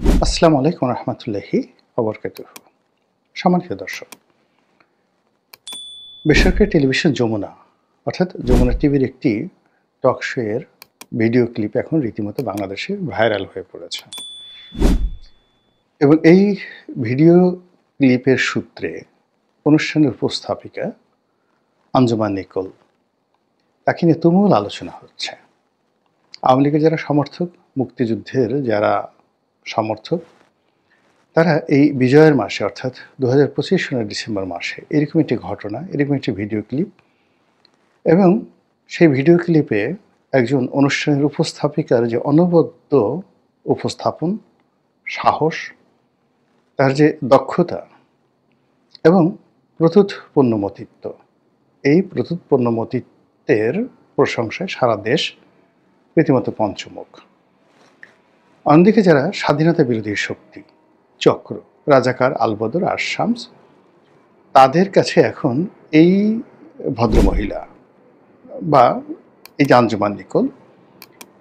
আসসালামু আলাইকুম রহমতুল্লাহি ওবরকাতুহু। সম্মানিত দর্শক, বেসরকারি টেলিভিশন যমুনা অর্থাৎ যমুনা টিভির একটি টক শো এর ভিডিও ক্লিপ এখন রীতিমতো বাংলাদেশে ভাইরাল হয়ে পড়েছে এবং এই ভিডিও ক্লিপের সূত্রে অনুষ্ঠানের উপস্থাপিকা আঞ্জুমান নিকোল, তাকে নিয়ে তুমুল আলোচনা হচ্ছে। আওয়ামী লীগের যারা সমর্থক, মুক্তিযুদ্ধের যারা সমর্থক, তারা এই বিজয়ের মাসে অর্থাৎ 2025 সনের ডিসেম্বর মাসে এরকম একটি ঘটনা, এরকম একটি ভিডিও ক্লিপ এবং সেই ভিডিও ক্লিপে একজন অনুষ্ঠানের উপস্থাপিকার যে অনবদ্য উপস্থাপন, সাহস, তার যে দক্ষতা এবং প্রত্যুৎপন্নমতিত্ব, এই প্রত্যুৎপন্নমতিত্বের প্রশংসায় সারা দেশ রীতিমতো পঞ্চমুখ। অন্যদিকে যারা স্বাধীনতা বিরোধী শক্তি, চক্র, রাজাকার, আলবদর আর শামস, তাদের কাছে এখন এই ভদ্রমহিলা বা এই যে আঞ্জুমান নিকোল,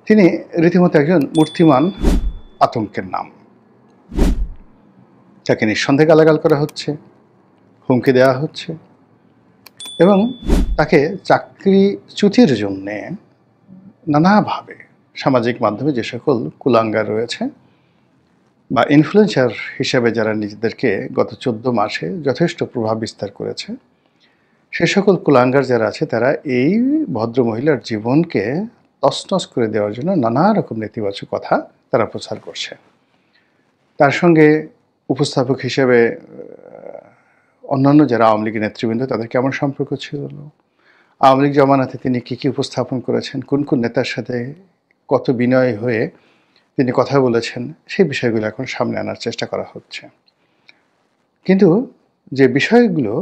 তিনি রীতিমতো একজন মূর্তিমান আতঙ্কের নাম। তাকে নিঃসন্দেহে গালাগাল করা হচ্ছে, হুমকি দেওয়া হচ্ছে এবং তাকে চাকরিচ্যুতির জন্যে নানাভাবে সামাজিক মাধ্যমে যে সকল কুলাঙ্গার রয়েছে বা ইনফ্লুয়েন্সার হিসেবে যারা নিজেদেরকে গত 14 মাসে যথেষ্ট প্রভাব বিস্তার করেছে, সে সকল কুলাঙ্গার যারা আছে তারা এই ভদ্রমহিলার জীবনকে তছনছ করে দেওয়ার জন্য নানা রকম নেতিবাচক কথা তারা প্রচার করছে। তার সঙ্গে উপস্থাপক হিসেবে অন্যান্য যারা আওয়ামী লীগের নেতৃবৃন্দ, তাদের কেমন সম্পর্ক ছিল, আওয়ামী লীগ জমানাতে তিনি কী কী উপস্থাপন করেছেন, কোন কোন নেতার সাথে কত বিনয় হয়ে তিনি কথা বলেছেন, সেই বিষয়গুলো এখন সামনে আনার চেষ্টা করা হচ্ছে। কিন্তু যে বিষয়গুলো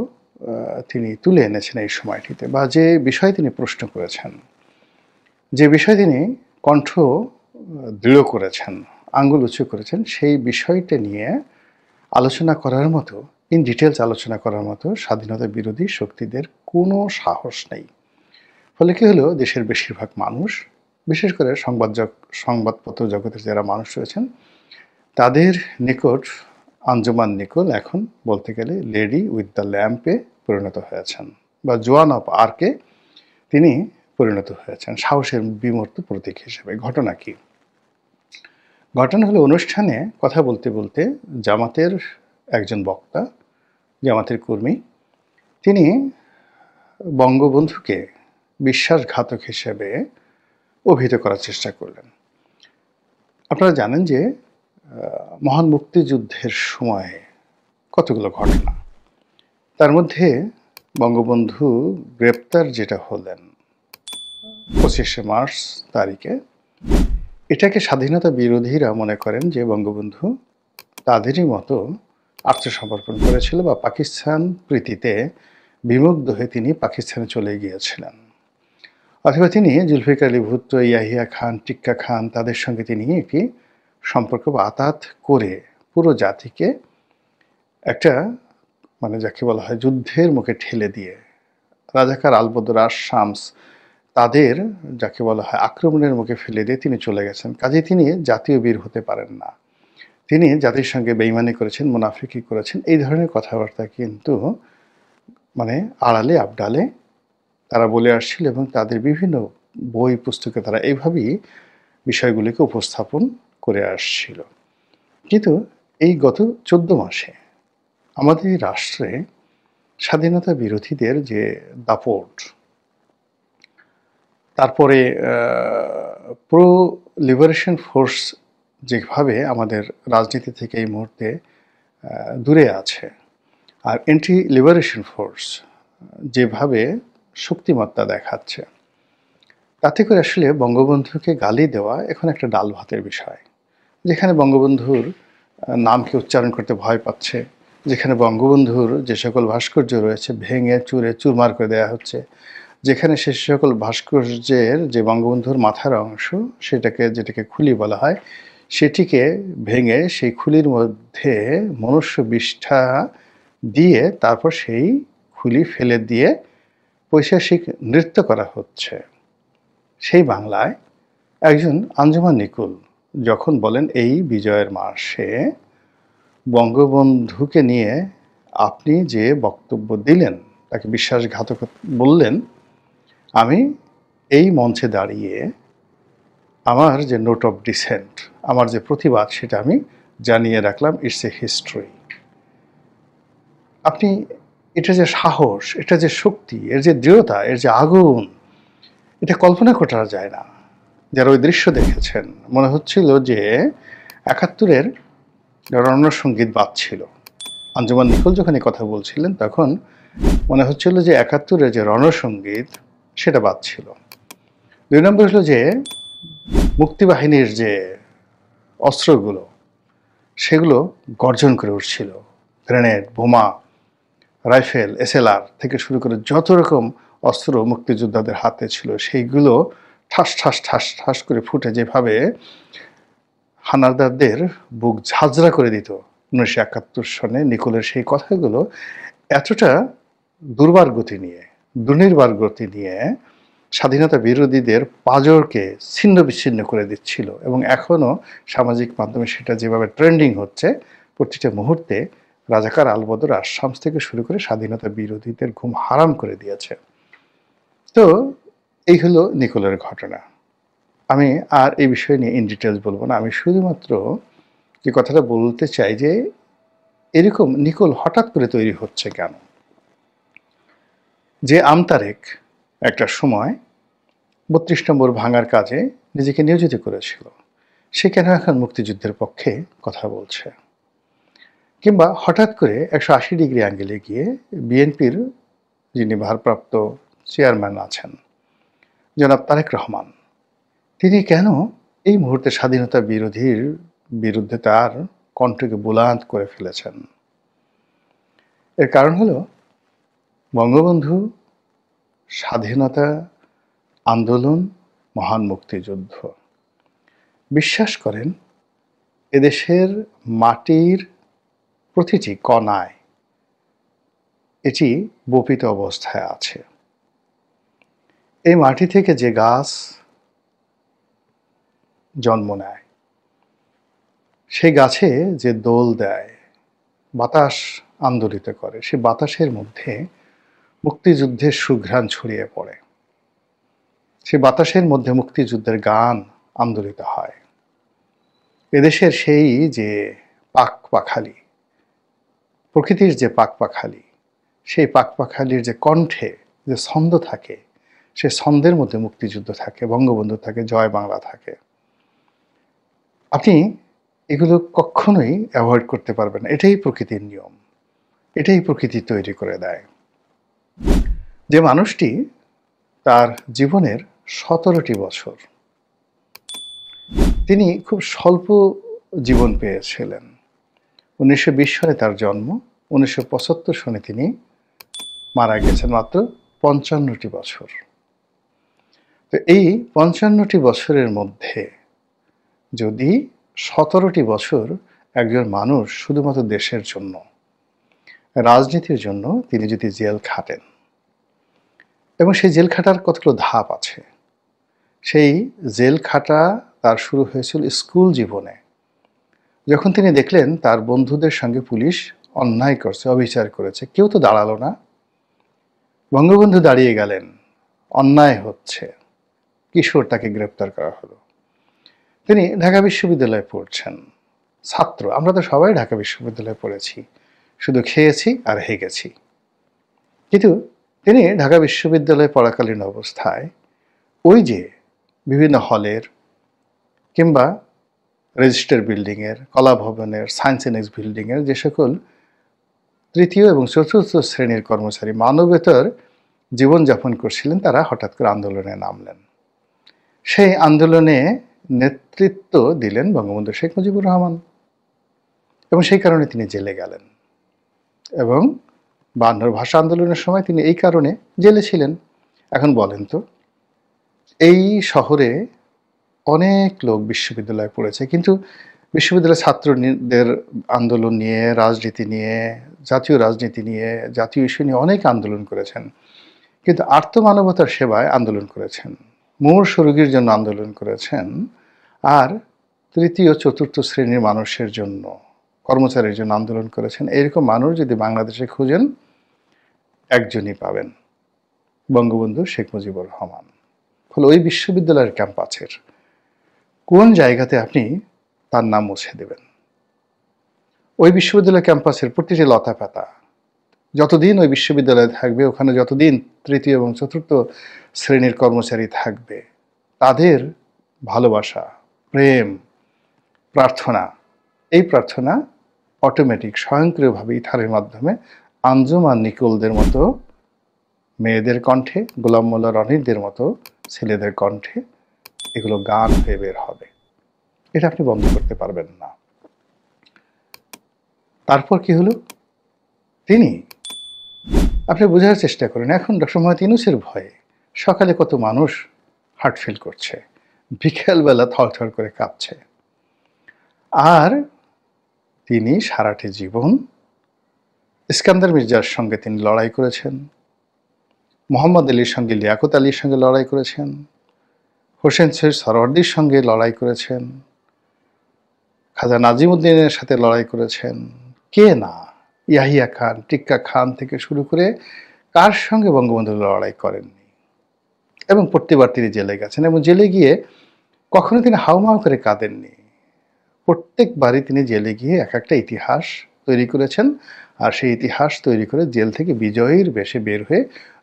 তিনি তুলে এনেছেন এই সময়টিতে, বা যে বিষয় তিনি প্রশ্ন করেছেন, যে বিষয় তিনি কণ্ঠ দৃঢ় করেছেন, আঙ্গুল উঁচু করেছেন, সেই বিষয়টা নিয়ে আলোচনা করার মতো, ইন ডিটেলস আলোচনা করার মতো স্বাধীনতা বিরোধী শক্তিদের কোনো সাহস নেই। ফলে কী হলো, দেশের বেশিরভাগ মানুষ, বিশেষ করে সংবাদপত্র জগতের যারা মানুষ রয়েছেন, তাদের নিকট আঞ্জুমান নিকোল এখন বলতে গেলে লেডি উইথ দ্য ল্যাম্পে পরিণত হয়েছেন, বা জোয়ান অফ আর্কে তিনি পরিণত হয়েছেন, সাহসের বিমূর্ত প্রতীক হিসেবে। ঘটনা কি? ঘটনা হলো, অনুষ্ঠানে কথা বলতে বলতে জামাতের একজন বক্তা, জামাতের কর্মী, তিনি বঙ্গবন্ধুকে বিশ্বাসঘাতক হিসেবে অভিহিত করার চেষ্টা করলেন। আপনারা জানেন যে মহান মুক্তিযুদ্ধের সময়ে কতগুলো ঘটনা, তার মধ্যে বঙ্গবন্ধু গ্রেপ্তার যেটা হলেন 25শে মার্চ তারিখে, এটাকে স্বাধীনতা বিরোধীরা মনে করেন যে বঙ্গবন্ধু তাদেরই মতো আত্মসমর্পণ করেছিল বা পাকিস্তান প্রীতিতে বিমুগ্ধ হয়ে তিনি পাকিস্তানে চলে গিয়েছিলেন, অথবা তিনি জুলফিকার আলী ভুট্টো, ইয়াহিয়া খান, টিক্কা খান, তাদের সঙ্গে তিনি একটি সম্পর্ক বা আতাত করে পুরো জাতিকে একটা যাকে বলা হয় যুদ্ধের মুখে ঠেলে দিয়ে, রাজাকার, আলবদর আর শামস, তাদের যাকে বলা হয় আক্রমণের মুখে ফেলে দিয়ে তিনি চলে গেছেন। কাজে তিনি জাতীয় বীর হতে পারেন না, তিনি জাতির সঙ্গে বেইমানি করেছেন, মুনাফিকি করেছেন, এই ধরনের কথাবার্তা কিন্তু আড়ালে আবডালে তারা বলে আসছিল এবং তাদের বিভিন্ন বই পুস্তকে তারা এইভাবেই বিষয়গুলিকে উপস্থাপন করে আসছিল। কিন্তু এই গত 14 মাসে আমাদের রাষ্ট্রে স্বাধীনতা বিরোধীদের যে দাপট, তারপরে প্রো লিবারেশন ফোর্স যেভাবে আমাদের রাজনীতি থেকে এই মুহূর্তে দূরে আছে, আর অ্যান্টি লিবারেশন ফোর্স যেভাবে শক্তিমত্তা দেখাচ্ছে, তাতে করে আসলে বঙ্গবন্ধুকে গালি দেওয়া এখন একটা ডাল ভাতের বিষয়। যেখানে বঙ্গবন্ধুর নামকে উচ্চারণ করতে ভয় পাচ্ছে, যেখানে বঙ্গবন্ধুর যে সকল ভাস্কর্য রয়েছে ভেঙে চুরে চুরমার করে দেওয়া হচ্ছে, যেখানে সে সকল ভাস্কর্যের যে বঙ্গবন্ধুর মাথার অংশ, যেটাকে খুলি বলা হয়, সেটিকে ভেঙে সেই খুলির মধ্যে মনুষ্য বিষ্ঠা দিয়ে তারপর সেই খুলি ফেলে দিয়ে পৈশাচিক নৃত্য করা হচ্ছে, সেই বাংলায় একজন আঞ্জুমান নিকোল যখন বলেন এই বিজয়ের মাসে বঙ্গবন্ধুকে নিয়ে আপনি যে বক্তব্য দিলেন, তাকে বিশ্বাসঘাতক বললেন, আমি এই মঞ্চে দাঁড়িয়ে আমার যে নোট অফ ডিসেন্ট, আমার যে প্রতিবাদ, সেটা আমি জানিয়ে রাখলাম। It's a history. আপনি এটা যে সাহস, এটা যে শক্তি, এর যে দৃঢ়তা, এর যে আগুন, এটা কল্পনা করা যায় না। যারা ওই দৃশ্য দেখেছেন, মনে হচ্ছিল যে ৭১-এর রণসঙ্গীত বাজছিল। আঞ্জুমান নিকোল যখন এই কথা বলছিলেন, তখন মনে হচ্ছিল যে ৭১-এর যে রণসঙ্গীত, সেটা বাজছিল। ২ নম্বর হলো যে মুক্তিবাহিনীর যে অস্ত্রগুলো, সেগুলো গর্জন করে উঠছিল। গ্রেনেড, বোমা, রাইফেল, এসএলআর থেকে শুরু করে যত রকম অস্ত্র মুক্তিযোদ্ধাদের হাতে ছিল, সেইগুলো ঠাস ঠাস ঠাস ঠাস করে ফুটে যেভাবে হানাদারদের বুক ঝাঁঝরা করে দিত ১৯৭১ সনে নিকোলের সেই কথাগুলো এতটা দুর্বার গতি নিয়ে, দুর্নির্বার গতি নিয়ে স্বাধীনতা বিরোধীদের পাঁজরকে ছিন্ন বিচ্ছিন্ন করে দিচ্ছিল। এবং এখনও সামাজিক মাধ্যমে সেটা যেভাবে ট্রেন্ডিং হচ্ছে, প্রতিটা মুহূর্তে রাজাকার আলবদর আশামস থেকে শুরু করে স্বাধীনতা বিরোধীদের ঘুম হারাম করে দিয়েছে। তো এই হলো নিকোলের ঘটনা। আমি আর এই বিষয় নিয়ে ইন ডিটেলস বলবো না। আমি শুধুমাত্র যে কথাটা বলতে চাই যে এরকম নিকোল হঠাৎ করে তৈরি হচ্ছে কেন? যে আমতারেক একটা সময় ৩২ নম্বর ভাঙার কাজে নিজেকে নিয়োজিত করেছিল, সে কেন এখন মুক্তিযুদ্ধের পক্ষে কথা বলছে? কিংবা হঠাৎ করে ১৮০ ডিগ্রি অ্যাঙ্গেলে গিয়ে বিএনপির যিনি ভারপ্রাপ্ত চেয়ারম্যান আছেন, জনাব তারেক রহমান, তিনি কেন এই মুহূর্তে স্বাধীনতা বিরোধীর বিরুদ্ধে তার কণ্ঠকে বুলান্ত করে ফেলেছেন? এর কারণ হলো বঙ্গবন্ধু, স্বাধীনতা আন্দোলন, মহান মুক্তিযুদ্ধ। বিশ্বাস করেন, এদেশের মাটির প্রতিটি কণায় এটি বপিত অবস্থায় আছে। এই মাটি থেকে যে গাছ জন্ম নেয়, সেই গাছে যে দোল দেয়, বাতাস আন্দোলিত করে, সে বাতাসের মধ্যে মুক্তিযুদ্ধের সুঘ্রাণ ছড়িয়ে পড়ে। সে বাতাসের মধ্যে মুক্তিযুদ্ধের গান আন্দোলিত হয়। এদেশের সেই যে পাখপাখালি, প্রকৃতির যে পাখপাখালি, সেই পাখপাখালির যে কণ্ঠে যে ছন্দ থাকে, সে ছন্দের মধ্যে মুক্তিযুদ্ধ থাকে, বঙ্গবন্ধু থাকে, জয় বাংলা থাকে। আপনি এগুলো কখনোই অ্যাভয়েড করতে পারবেন না। এটাই প্রকৃতির নিয়ম, এটাই প্রকৃতি তৈরি করে দেয়। যে মানুষটি তার জীবনের ১৭টি বছর, তিনি খুব স্বল্প জীবন পেয়েছিলেন। ১৯২০ সালে তার জন্ম, ১৯৭৫ সনে তিনি মারা গেছেন, মাত্র ৫৫টি বছর। তো এই ৫৫টি বছরের মধ্যে যদি ১৭টি বছর একজন মানুষ শুধুমাত্র দেশের জন্য, রাজনীতির জন্য তিনি যদি জেল খাটেন, এবং সেই জেল খাটার কতগুলো ধাপ আছে। সেই জেল খাটা তার শুরু হয়েছিল স্কুল জীবনে, যখন তিনি দেখলেন তার বন্ধুদের সঙ্গে পুলিশ অন্যায় করছে, অবিচার করেছে, কেউ তো দাঁড়ালো না। বঙ্গবন্ধু দাঁড়িয়ে গেলেন, অন্যায় হচ্ছে, কিশোর, তাকে গ্রেপ্তার করা হলো। তিনি ঢাকা বিশ্ববিদ্যালয়ে পড়ছেন, ছাত্র। আমরা তো সবাই ঢাকা বিশ্ববিদ্যালয়ে পড়েছি, শুধু খেয়েছি আর হেগেছি। কিন্তু তিনি ঢাকা বিশ্ববিদ্যালয়ে পড়াকালীন অবস্থায় ওই যে বিভিন্ন হলের কিংবা রেজিস্টার বিল্ডিংয়ের, কলা ভবনের, সায়েন্স অ্যানেক্স বিল্ডিংয়ের যে সকল তৃতীয় এবং চতুর্থ শ্রেণীর কর্মচারী মানবেতর জীবনযাপন করছিলেন, তারা হঠাৎ করে আন্দোলনে নামলেন। সেই আন্দোলনে নেতৃত্ব দিলেন বঙ্গবন্ধু শেখ মুজিবুর রহমান, এবং সেই কারণে তিনি জেলে গেলেন। এবং ৫২ ভাষা আন্দোলনের সময় তিনি এই কারণে জেলে ছিলেন। এখন বলেন তো, এই শহরে অনেক লোক বিশ্ববিদ্যালয়ে পড়েছে, কিন্তু বিশ্ববিদ্যালয়ের ছাত্রদের আন্দোলন নিয়ে, রাজনীতি নিয়ে, জাতীয় রাজনীতি নিয়ে, জাতীয় ইস্যু নিয়ে অনেক আন্দোলন করেছেন, কিন্তু আর্তমানবতার সেবায় আন্দোলন করেছেন, মুমূর্ষু রোগীর জন্য আন্দোলন করেছেন, আর তৃতীয় চতুর্থ শ্রেণীর মানুষের জন্য, কর্মচারীর জন্য আন্দোলন করেছেন। এরকম মানুষ যদি বাংলাদেশে খুঁজেন, একজনই পাবেন, বঙ্গবন্ধু শেখ মুজিবুর রহমান। ফলে ওই বিশ্ববিদ্যালয়ের ক্যাম্পাসের কোন জায়গাতে আপনি তার নাম মুছে দেবেন? ওই বিশ্ববিদ্যালয় ক্যাম্পাসের প্রতিটি লতা পাতা যতদিন ওই বিশ্ববিদ্যালয়ে থাকবে, ওখানে যতদিন তৃতীয় এবং চতুর্থ শ্রেণীর কর্মচারী থাকবে, তাদের ভালোবাসা, প্রেম, প্রার্থনা, এই প্রার্থনা অটোমেটিক স্বয়ংক্রিয়ভাবে ইথারের মাধ্যমে আঞ্জুমান নিকোলদের মতো মেয়েদের কণ্ঠে, গোলাম মোল্লা রনিদের মতো ছেলেদের কণ্ঠে এগুলো গান হয়ে বের হবে। এটা আপনি বন্ধ করতে পারবেন না। তারপর কি হলো? তিনি, আপনি বোঝার চেষ্টা করেন, এখন ডক্টর মোহাম্মদ ইউনূসের ভয়ে সকালে কত মানুষ হার্ট ফেল করছে, বিকেলবেলা থরথর করে কাঁপছে। আর তিনি সারাটি জীবন ইস্কান্দার মির্জার সঙ্গে তিনি লড়াই করেছেন, মোহাম্মদ আলীর সঙ্গে, লিয়াকত আলীর সঙ্গে লড়াই করেছেন, হোসেন সৈয়দ সরওয়ার্দির সঙ্গে লড়াই করেছেন, খাজা নাজিমুদ্দিনের সাথে লড়াই করেছেন। কে না, ইয়াহিয়া খান, টিক্কা খান থেকে শুরু করে কার সঙ্গে বঙ্গবন্ধু লড়াই করেননি? এবং প্রতিবার তিনি জেলে গেছেন, এবং জেলে গিয়ে কখনো তিনি হাউমাউ করে কাঁদেননি। প্রত্যেকবারই তিনি জেলে গিয়ে এক একটা ইতিহাস তৈরি করেছেন, আর সেই ইতিহাস তৈরি করে জেল থেকে বিজয়ীর বেশে বের হয়ে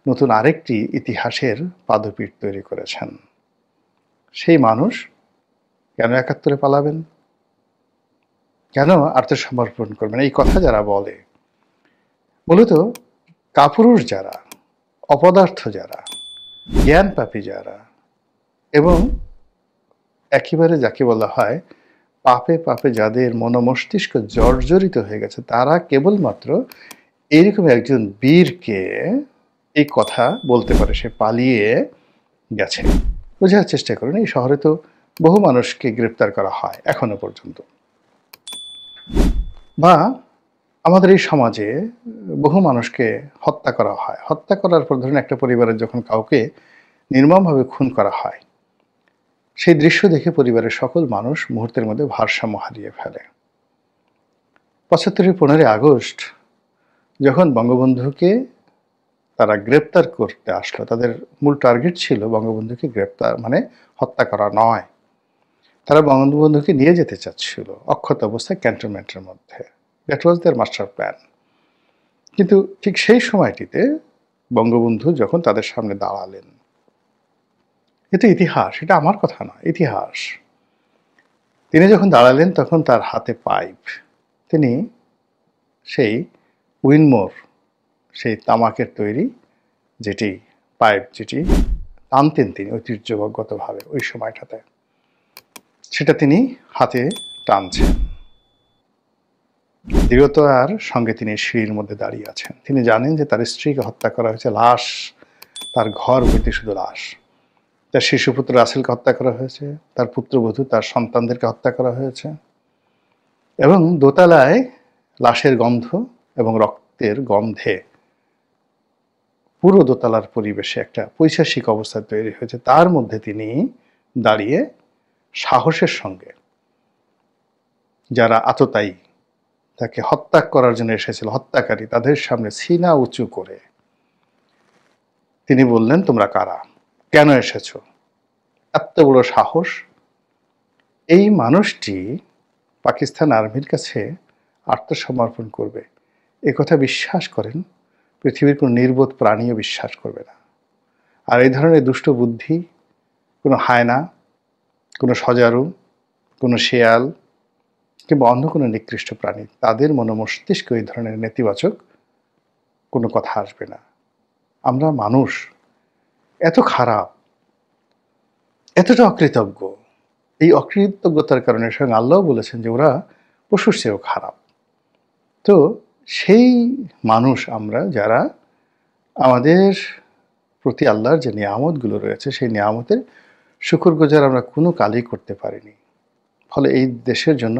নতুন আরেকটি ইতিহাসের পাদপীঠ তৈরি করেছেন। সেই মানুষ কেন ৭১-এ পালাবেন? কেন আত্মসমর্পণ করবেন? এই কথা যারা বলে, মূলত কাপুরুষ যারা, অপদার্থ যারা, জ্ঞানপাপী যারা, এবং একেবারে যাকে বলা হয় পাপে পাপে যাদের মনোমস্তিষ্ক জর্জরিত হয়ে গেছে, তারা কেবলমাত্র এইরকম একজন বীরকে এই কথা বলতে পারে, সে পালিয়ে গেছে। বোঝার চেষ্টা করুন, এই শহরে তো বহু মানুষকে গ্রেপ্তার করা হয় এখনো পর্যন্ত, বা আমাদের এই সমাজে বহু মানুষকে হত্যা করা হয়। হত্যা করার পর ধরুন একটা পরিবারের যখন কাউকে নির্মমভাবে খুন করা হয়, সেই দৃশ্য দেখে পরিবারের সকল মানুষ মুহূর্তের মধ্যে ভারসাম্য হারিয়ে ফেলে। ৭৫-এর 15ই আগস্ট যখন বঙ্গবন্ধুকে তারা গ্রেপ্তার করতে আসলো, তাদের মূল টার্গেট ছিল বঙ্গবন্ধুকে গ্রেপ্তার মানে হত্যা করা নয়, তারা বঙ্গবন্ধুকে নিয়ে যেতে চাচ্ছিল অক্ষত অবস্থায় ক্যান্টনমেন্টের মধ্যে। That was their master plan. কিন্তু ঠিক সেই সময়টিতে বঙ্গবন্ধু যখন তাদের সামনে দাঁড়ালেন, এটা ইতিহাস, এটা আমার কথা নয়, ইতিহাস। তিনি যখন দাঁড়ালেন তখন তার হাতে পাইপ, তিনি সেই উইনমোর, সেই তামাকের তৈরি যেটি পাইপ, যেটি টানতেন তিনি ঐতিহ্যগতভাবে ওই সময়টাতে, সেটা তিনি হাতে টানছেন। দৃঢ়তার সঙ্গে তিনি সিঁড়ির মধ্যে দাঁড়িয়ে আছেন। তিনি জানেন যে তার স্ত্রীকে হত্যা করা হয়েছে, লাশ, তার ঘর ভর্তি শুধু লাশ। তার শিশুপুত্র রাসেলকে হত্যা করা হয়েছে, তার পুত্রবধূ, তার সন্তানদেরকে হত্যা করা হয়েছে, এবং দোতলায় লাশের গন্ধ এবং রক্তের গন্ধে পুরো দোতলার পরিবেশে একটা পৈশাসিক অবস্থা তৈরি হয়েছে। তার মধ্যে তিনি দাঁড়িয়ে সাহসের সঙ্গে যারা আততায়ী, তাকে হত্যা করার জন্য এসেছিল, হত্যাকারী, তাদের সামনে সিনা উঁচু করে তিনি বললেন, তোমরা কারা, কেন এসেছো? এত বড় সাহস! এই মানুষটি পাকিস্তান আর্মির কাছে আত্মসমর্পণ করবে, এ কথা বিশ্বাস করেন পৃথিবীর কোনো নির্বোধ প্রাণীও বিশ্বাস করবে না। আর এই ধরনের দুষ্ট বুদ্ধি কোনো হায়না, কোনো সজারু, কোনো শেয়াল কিংবা অন্য কোনো নিকৃষ্ট প্রাণী, তাদের মনোমস্তিষ্ক এই ধরনের নেতিবাচক কোনো কথা আসবে না। আমরা মানুষ এত খারাপ, এতটা অকৃতজ্ঞ, এই অকৃতজ্ঞতার কারণে স্বয়ং আল্লাহ বলেছেন যে ওরা পশুর চেয়েও খারাপ। তো সেই মানুষ আমরা, যারা আমাদের প্রতি আল্লাহর যে নিয়ামতগুলো রয়েছে, সেই নিয়ামতের শুকরগুজার আমরা কোনো কালই করতে পারিনি। ফলে এই দেশের জন্য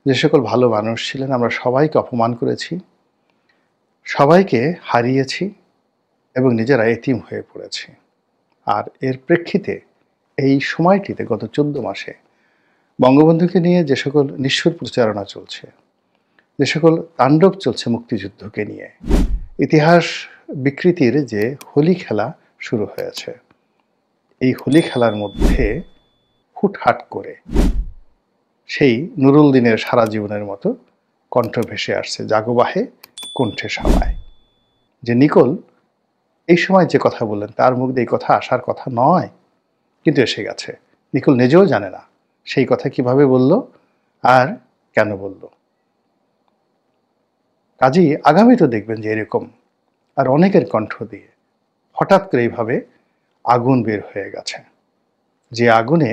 যে সকল ভালো মানুষ ছিলেন, আমরা সবাইকে অপমান করেছি, সবাইকে হারিয়েছি, এবং নিজেরা এতিম হয়ে পড়েছি। আর এর প্রেক্ষিতে এই সময়টিতে গত 14 মাসে বঙ্গবন্ধুকে নিয়ে যে সকল নিষ্ঠুর প্রচারণা চলছে, যে সকল তাণ্ডব চলছে মুক্তিযুদ্ধকে নিয়ে, ইতিহাস বিকৃতির যে হোলি খেলা শুরু হয়েছে, এই হোলি খেলার মধ্যে হুটহাট করে সেই নুরুল দিনের সারা জীবনের মতো কণ্ঠ ভেসে আসছে জাগোবাহে কণ্ঠে সবাই, যে নিকোল এই সময় যে কথা বললেন তার মুখ দিয়ে এই কথা আসার কথা নয়, কিন্তু এসে গেছে। নিকোল নিজেও জানে না সেই কথা কিভাবে বলল আর কেন বলল। কাজেই আগামীতেও দেখবেন যে এরকম আর অনেকের কণ্ঠ দিয়ে হঠাৎ করে এইভাবে আগুন বের হয়ে গেছে, যে আগুনে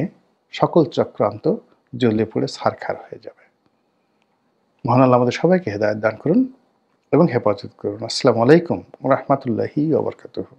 সকল চক্রান্ত জ্বলে পড়ে ছারখার হয়ে যাবে। মহান আল্লাহ আমাদের সবাইকে হেদায়েত দান করুন এবং হেফাজত করুন। আসসালামু আলাইকুম ওয়া রাহমাতুল্লাহি ওয়া বারাকাতুহু।